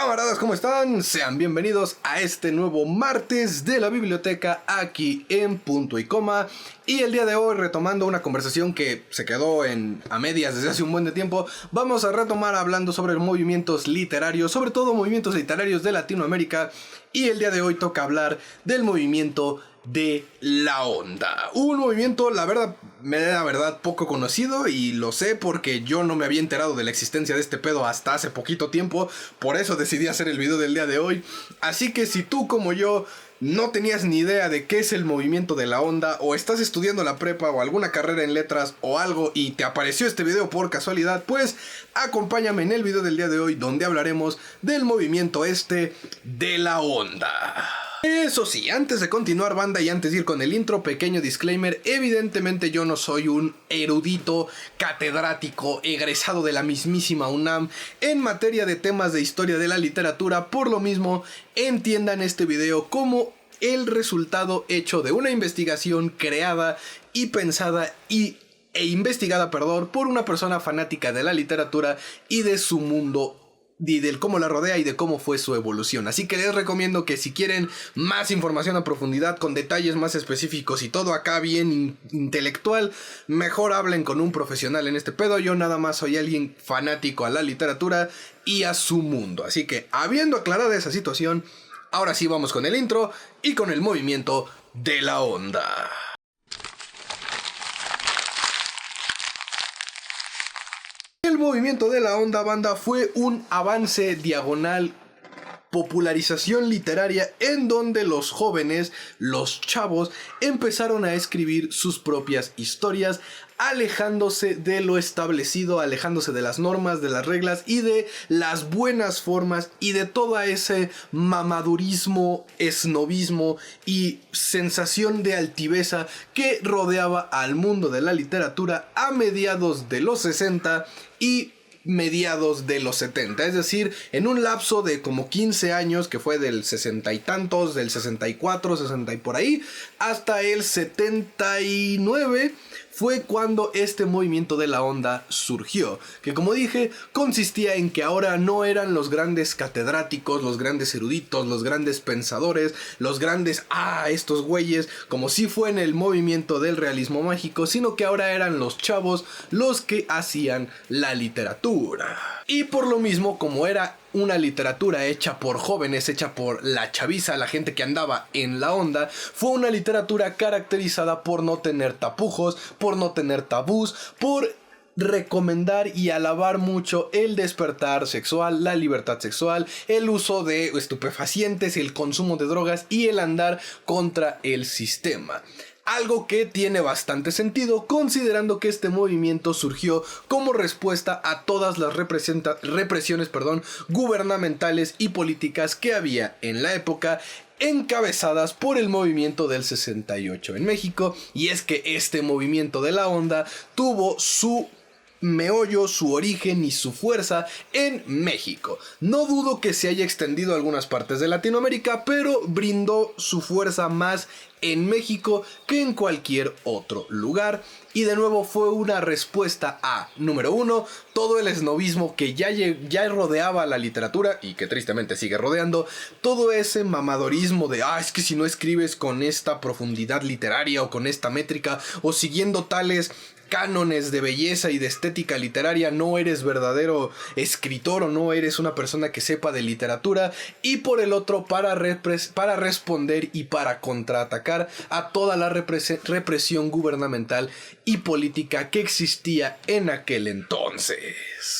Camaradas, ¿cómo están? Sean bienvenidos a este nuevo martes de la biblioteca aquí en Punto y Coma. Y el día de hoy, retomando una conversación que se quedó a medias desde hace un buen de tiempo, vamos a retomar hablando sobre movimientos literarios, sobre todo movimientos literarios de Latinoamérica. Y el día de hoy toca hablar del movimiento de la onda. Un movimiento, la verdad, poco conocido, y lo sé porque yo no me había enterado de la existencia de este pedo hasta hace poquito tiempo. Por eso decidí hacer el video del día de hoy. Así que si tú, como yo, no tenías ni idea de qué es el movimiento de la onda, o estás estudiando la prepa o alguna carrera en letras o algo y te apareció este video por casualidad, pues acompáñame en el video del día de hoy, donde hablaremos del movimiento de la onda. Eso sí, antes de continuar, banda, y antes de ir con el intro, pequeño disclaimer: evidentemente yo no soy un erudito catedrático egresado de la mismísima UNAM en materia de temas de historia de la literatura. Por lo mismo, entiendan este video como el resultado hecho de una investigación creada y pensada e investigada, por una persona fanática de la literatura y de su mundo, y del cómo la rodea y de cómo fue su evolución. Así que les recomiendo que si quieren más información a profundidad, con detalles más específicos y todo acá bien intelectual, mejor hablen con un profesional en este pedo. Yo nada más soy alguien fanático a la literatura y a su mundo. Así que, habiendo aclarado esa situación, ahora sí vamos con el intro y con el movimiento de la onda. El movimiento de la onda, banda, fue un avance diagonal, popularización literaria, en donde los jóvenes, los chavos, empezaron a escribir sus propias historias, alejándose de lo establecido, alejándose de las normas, de las reglas y de las buenas formas y de todo ese mamadurismo, esnobismo y sensación de altiveza que rodeaba al mundo de la literatura a mediados de los 60 y mediados de los 70, es decir, en un lapso de como 15 años, que fue del 60 y tantos, del 64, 60 y por ahí, hasta el 79, fue cuando este movimiento de la onda surgió, que, como dije, consistía en que ahora no eran los grandes catedráticos, los grandes eruditos, los grandes pensadores, los grandes, estos güeyes, como si fue en el movimiento del realismo mágico, sino que ahora eran los chavos los que hacían la literatura. Y por lo mismo, como era una literatura hecha por jóvenes, hecha por la chaviza, la gente que andaba en la onda, fue una literatura caracterizada por no tener tapujos, por no tener tabús, por recomendar y alabar mucho el despertar sexual, la libertad sexual, el uso de estupefacientes, el consumo de drogas y el andar contra el sistema. Algo que tiene bastante sentido, considerando que este movimiento surgió como respuesta a todas las represiones gubernamentales y políticas que había en la época, encabezadas por el movimiento del 68 en México. Y es que este movimiento de la onda tuvo su meollo, su origen y su fuerza en México. No dudo que se haya extendido a algunas partes de Latinoamérica, pero brindó su fuerza más en México que en cualquier otro lugar. Y de nuevo fue una respuesta a, número uno, todo el esnobismo que ya rodeaba la literatura y que tristemente sigue rodeando, todo ese mamadorismo de, es que si no escribes con esta profundidad literaria o con esta métrica o siguiendo tales cánones de belleza y de estética literaria, no eres verdadero escritor o no eres una persona que sepa de literatura. Y por el otro, para responder y para contraatacar a toda la represión gubernamental y política que existía en aquel entonces.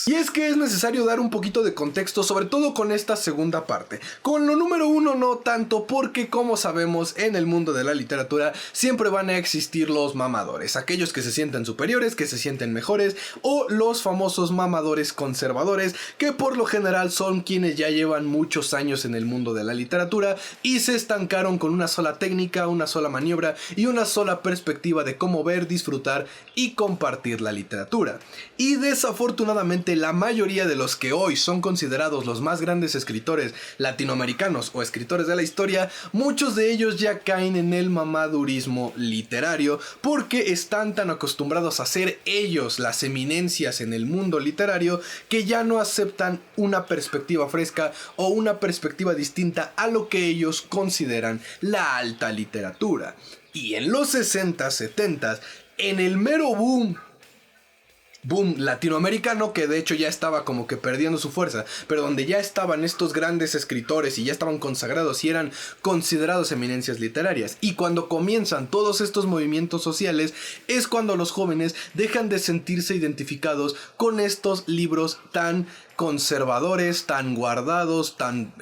Y es que es necesario dar un poquito de contexto, sobre todo con esta segunda parte. Con lo número uno no tanto, porque como sabemos, en el mundo de la literatura siempre van a existir los mamadores, aquellos que se sienten superiores, que se sienten mejores, o los famosos mamadores conservadores, que por lo general son quienes ya llevan muchos años en el mundo de la literatura y se estancaron con una sola técnica, una sola maniobra y una sola perspectiva de cómo ver, disfrutar y compartir la literatura. Y desafortunadamente efectivamente la mayoría de los que hoy son considerados los más grandes escritores latinoamericanos o escritores de la historia, muchos de ellos ya caen en el mamadurismo literario porque están tan acostumbrados a ser ellos las eminencias en el mundo literario que ya no aceptan una perspectiva fresca o una perspectiva distinta a lo que ellos consideran la alta literatura. Y en los 60s, 70s, en el mero boom latinoamericano, que de hecho ya estaba como que perdiendo su fuerza, pero donde ya estaban estos grandes escritores y ya estaban consagrados y eran considerados eminencias literarias, y cuando comienzan todos estos movimientos sociales es cuando los jóvenes dejan de sentirse identificados con estos libros tan conservadores, tan guardados, tan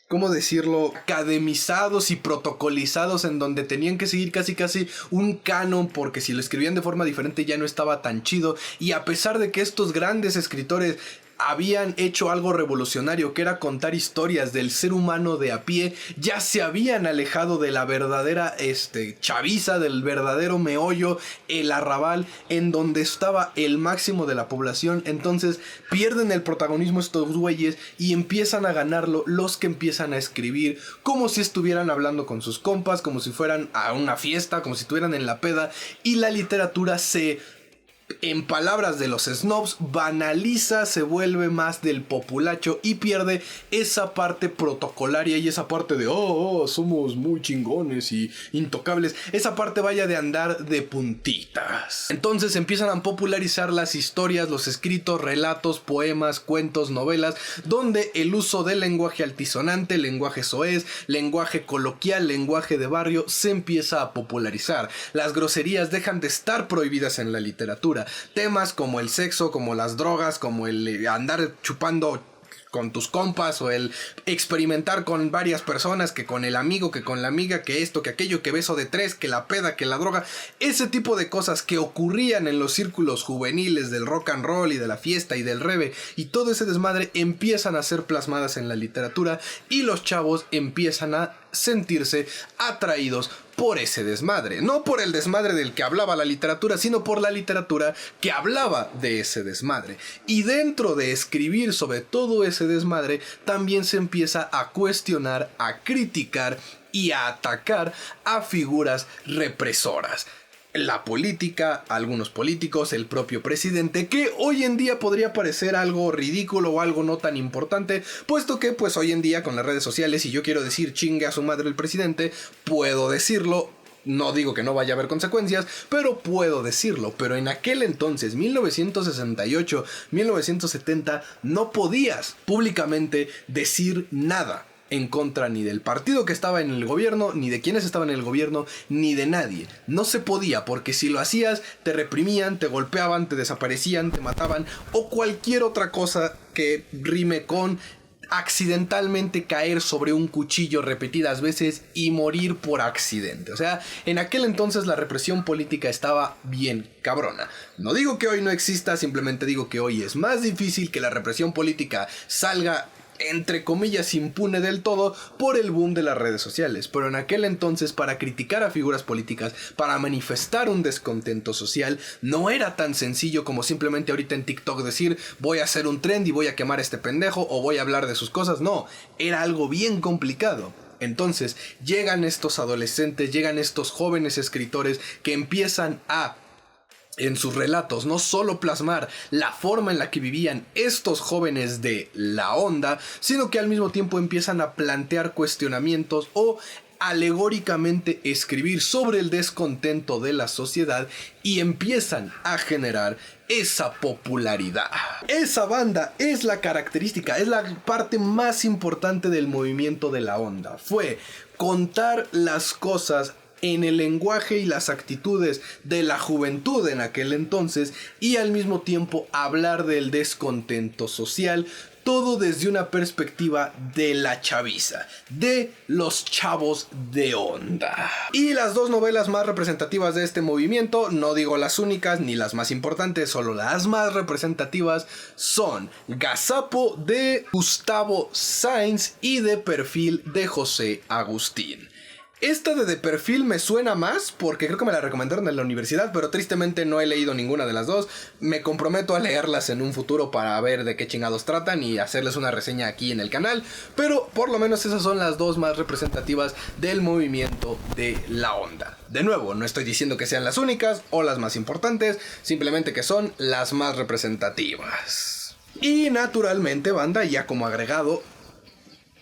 ¿cómo decirlo? Academizados y protocolizados, en donde tenían que seguir casi un canon, porque si lo escribían de forma diferente ya no estaba tan chido. Y a pesar de que estos grandes escritores habían hecho algo revolucionario, que era contar historias del ser humano de a pie, ya se habían alejado de la verdadera chaviza, del verdadero meollo, el arrabal, en donde estaba el máximo de la población. Entonces pierden el protagonismo estos güeyes y empiezan a ganarlo los que empiezan a escribir como si estuvieran hablando con sus compas, como si fueran a una fiesta, como si estuvieran en la peda, y la literatura en palabras de los snobs, banaliza, se vuelve más del populacho y pierde esa parte protocolaria y esa parte de somos muy chingones y intocables, esa parte vaya de andar de puntitas. Entonces empiezan a popularizar las historias, los escritos, relatos, poemas, cuentos, novelas, donde el uso del lenguaje altisonante, lenguaje soez, lenguaje coloquial, lenguaje de barrio se empieza a popularizar. Las groserías dejan de estar prohibidas en la literatura. Temas como el sexo, como las drogas, como el andar chupando con tus compas, o el experimentar con varias personas, que con el amigo, que con la amiga, que esto, que aquello, que beso de tres, que la peda, que la droga, ese tipo de cosas que ocurrían en los círculos juveniles del rock and roll y de la fiesta y del reve, y todo ese desmadre empiezan a ser plasmadas en la literatura, y los chavos empiezan a sentirse atraídos por ese desmadre, no por el desmadre del que hablaba la literatura, sino por la literatura que hablaba de ese desmadre. Y dentro de escribir sobre todo ese desmadre, también se empieza a cuestionar, a criticar y a atacar a figuras represoras. La política, algunos políticos, el propio presidente, que hoy en día podría parecer algo ridículo o algo no tan importante, puesto que pues hoy en día con las redes sociales, si yo quiero decir chingue a su madre el presidente, puedo decirlo. No digo que no vaya a haber consecuencias, pero puedo decirlo. Pero en aquel entonces, 1968, 1970, no podías públicamente decir nada en contra ni del partido que estaba en el gobierno, ni de quienes estaban en el gobierno, ni de nadie. No se podía, porque si lo hacías, te reprimían, te golpeaban, te desaparecían, te mataban, o cualquier otra cosa que rime con accidentalmente caer sobre un cuchillo repetidas veces y morir por accidente. O sea, en aquel entonces la represión política estaba bien cabrona. No digo que hoy no exista, simplemente digo que hoy es más difícil que la represión política salga entre comillas impune del todo por el boom de las redes sociales, pero en aquel entonces para criticar a figuras políticas, para manifestar un descontento social, no era tan sencillo como simplemente ahorita en TikTok decir voy a hacer un trend y voy a quemar a este pendejo o voy a hablar de sus cosas. No, era algo bien complicado. Entonces llegan estos adolescentes, llegan estos jóvenes escritores que empiezan a en sus relatos no solo plasmar la forma en la que vivían estos jóvenes de la onda, sino que al mismo tiempo empiezan a plantear cuestionamientos o alegóricamente escribir sobre el descontento de la sociedad y empiezan a generar esa popularidad. Esa banda es la característica, es la parte más importante del movimiento de la onda. Fue contar las cosas en el lenguaje y las actitudes de la juventud en aquel entonces y al mismo tiempo hablar del descontento social, todo desde una perspectiva de la chaviza, de los chavos de onda. Y las dos novelas más representativas de este movimiento, no digo las únicas ni las más importantes, solo las más representativas, son Gazapo de Gustavo Sainz y De perfil de José Agustín. Esta de perfil me suena más porque creo que me la recomendaron en la universidad, pero tristemente no he leído ninguna de las dos. Me comprometo a leerlas en un futuro para ver de qué chingados tratan y hacerles una reseña aquí en el canal. Pero por lo menos esas son las dos más representativas del movimiento de la onda. De nuevo, no estoy diciendo que sean las únicas o las más importantes, simplemente que son las más representativas. Y naturalmente, banda, ya como agregado,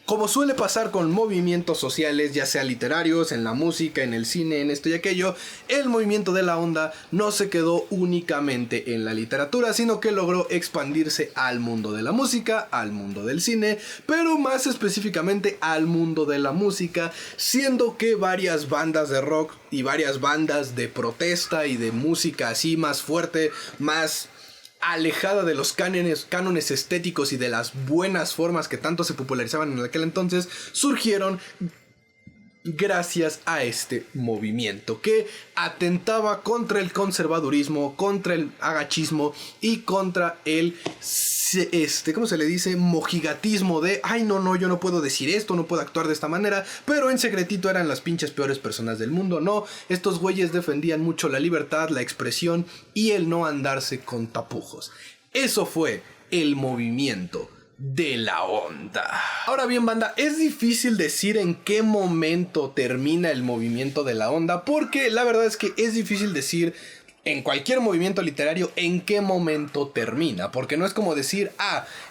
como suele pasar con movimientos sociales, ya sea literarios, en la música, en el cine, en esto y aquello, el movimiento de la onda no se quedó únicamente en la literatura, sino que logró expandirse al mundo de la música, al mundo del cine, pero más específicamente al mundo de la música, siendo que varias bandas de rock y varias bandas de protesta y de música así más fuerte, más alejada de los cánones estéticos y de las buenas formas que tanto se popularizaban en aquel entonces, surgieron gracias a este movimiento que atentaba contra el conservadurismo, contra el agachismo y contra el ¿cómo se le dice? Mojigatismo de ay no, yo no puedo decir esto, no puedo actuar de esta manera, pero en secretito eran las pinches peores personas del mundo. No, estos güeyes defendían mucho la libertad, la expresión y el no andarse con tapujos. Eso fue el movimiento de la onda. Ahora bien, banda, es difícil decir en qué momento termina el movimiento de la onda, porque la verdad es que es difícil decir en cualquier movimiento literario en qué momento termina, porque no es como decir,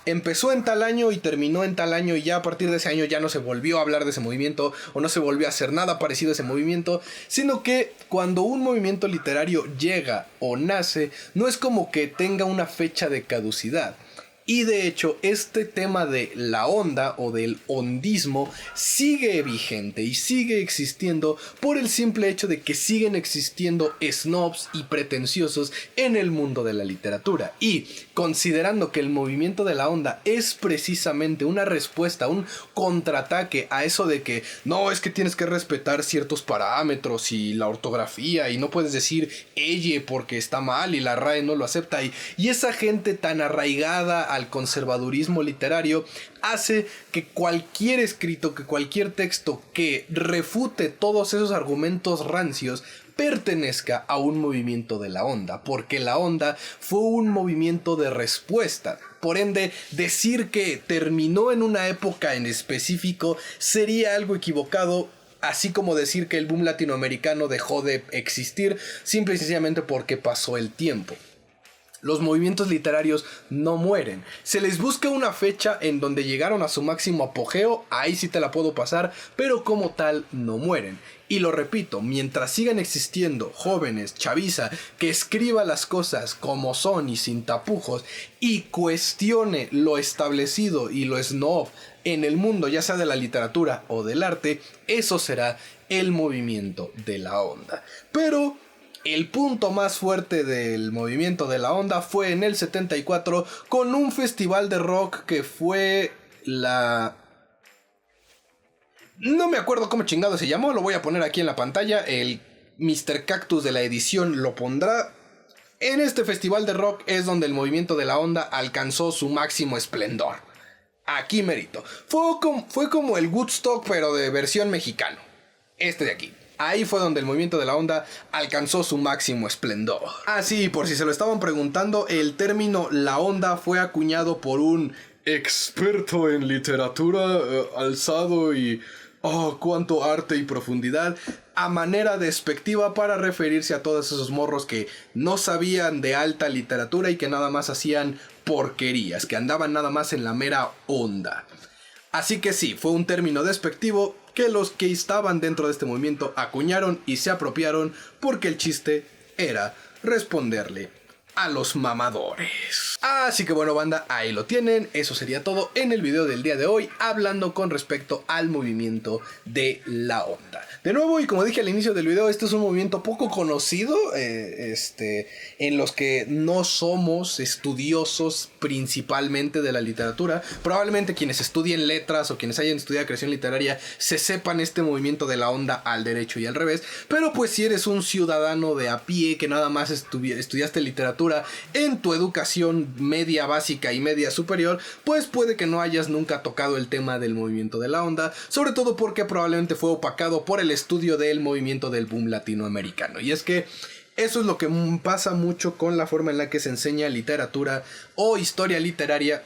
empezó en tal año y terminó en tal año y ya a partir de ese año ya no se volvió a hablar de ese movimiento o no se volvió a hacer nada parecido a ese movimiento, sino que cuando un movimiento literario llega o nace, no es como que tenga una fecha de caducidad. Y de hecho, este tema de la onda o del ondismo sigue vigente y sigue existiendo por el simple hecho de que siguen existiendo snobs y pretenciosos en el mundo de la literatura. Y considerando que el movimiento de la onda es precisamente una respuesta, un contraataque a eso de que no, es que tienes que respetar ciertos parámetros y la ortografía y no puedes decir elle porque está mal y la RAE no lo acepta. Y esa gente tan arraigada al conservadurismo literario hace que cualquier escrito, que cualquier texto que refute todos esos argumentos rancios pertenezca a un movimiento de la onda, porque la onda fue un movimiento de respuesta. Por ende, decir que terminó en una época en específico sería algo equivocado, así como decir que el boom latinoamericano dejó de existir simple y sencillamente porque pasó el tiempo. Los movimientos literarios no mueren. Se les busca una fecha en donde llegaron a su máximo apogeo, ahí sí te la puedo pasar, pero como tal no mueren. Y lo repito, mientras sigan existiendo jóvenes, chaviza, que escriba las cosas como son y sin tapujos, y cuestione lo establecido y lo snob en el mundo, ya sea de la literatura o del arte, eso será el movimiento de la onda. Pero el punto más fuerte del movimiento de la onda fue en el 74 con un festival de rock que fue la... No me acuerdo cómo chingado se llamó, lo voy a poner aquí en la pantalla, el Mr. Cactus de la edición lo pondrá. En este festival de rock es donde el movimiento de la onda alcanzó su máximo esplendor. Aquí merito. Fue como el Woodstock pero de versión mexicano. Este de aquí. Ahí fue donde el movimiento de la onda alcanzó su máximo esplendor. Sí, por si se lo estaban preguntando, el término la onda fue acuñado por un experto en literatura, alzado y... cuánto arte y profundidad, a manera despectiva para referirse a todos esos morros que no sabían de alta literatura y que nada más hacían porquerías, que andaban nada más en la mera onda. Así que sí, fue un término despectivo que los que estaban dentro de este movimiento acuñaron y se apropiaron porque el chiste era responderle a los mamadores. Así que bueno, banda, ahí lo tienen. Eso sería todo en el video del día de hoy, hablando con respecto al movimiento de la onda. De nuevo, y como dije al inicio del video, este es un movimiento poco conocido, en los que no somos estudiosos principalmente de la literatura. Probablemente quienes estudien letras o quienes hayan estudiado creación literaria se sepan este movimiento de la onda al derecho y al revés. Pero pues si eres un ciudadano de a pie que nada más estudiaste literatura en tu educación media básica y media superior, pues puede que no hayas nunca tocado el tema del movimiento de la onda, sobre todo porque probablemente fue opacado por el estudio del movimiento del boom latinoamericano. Y es que eso es lo que pasa mucho con la forma en la que se enseña literatura o historia literaria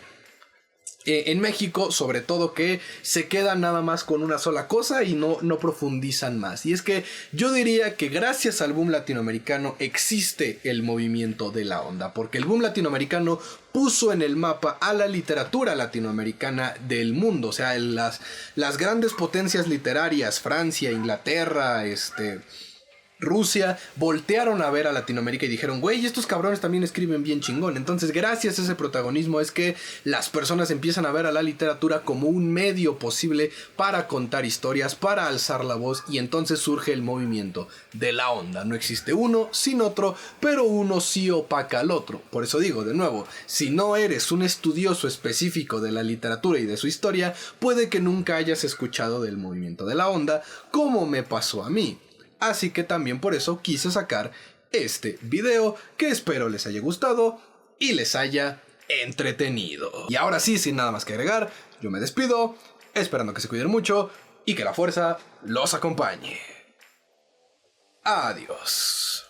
en México, sobre todo, que se quedan nada más con una sola cosa y no profundizan más. Y es que yo diría que gracias al boom latinoamericano existe el movimiento de la onda, porque el boom latinoamericano puso en el mapa a la literatura latinoamericana del mundo. O sea, las grandes potencias literarias, Francia, Inglaterra, Rusia, voltearon a ver a Latinoamérica y dijeron, güey, estos cabrones también escriben bien chingón. Entonces, gracias a ese protagonismo es que las personas empiezan a ver a la literatura como un medio posible para contar historias, para alzar la voz, y entonces surge el movimiento de la onda. No existe uno sin otro, pero uno sí opaca al otro. Por eso digo, de nuevo, si no eres un estudioso específico de la literatura y de su historia, puede que nunca hayas escuchado del movimiento de la onda, como me pasó a mí. Así que también por eso quise sacar este video, que espero les haya gustado y les haya entretenido. Y ahora sí, sin nada más que agregar, yo me despido, esperando que se cuiden mucho y que la fuerza los acompañe. Adiós.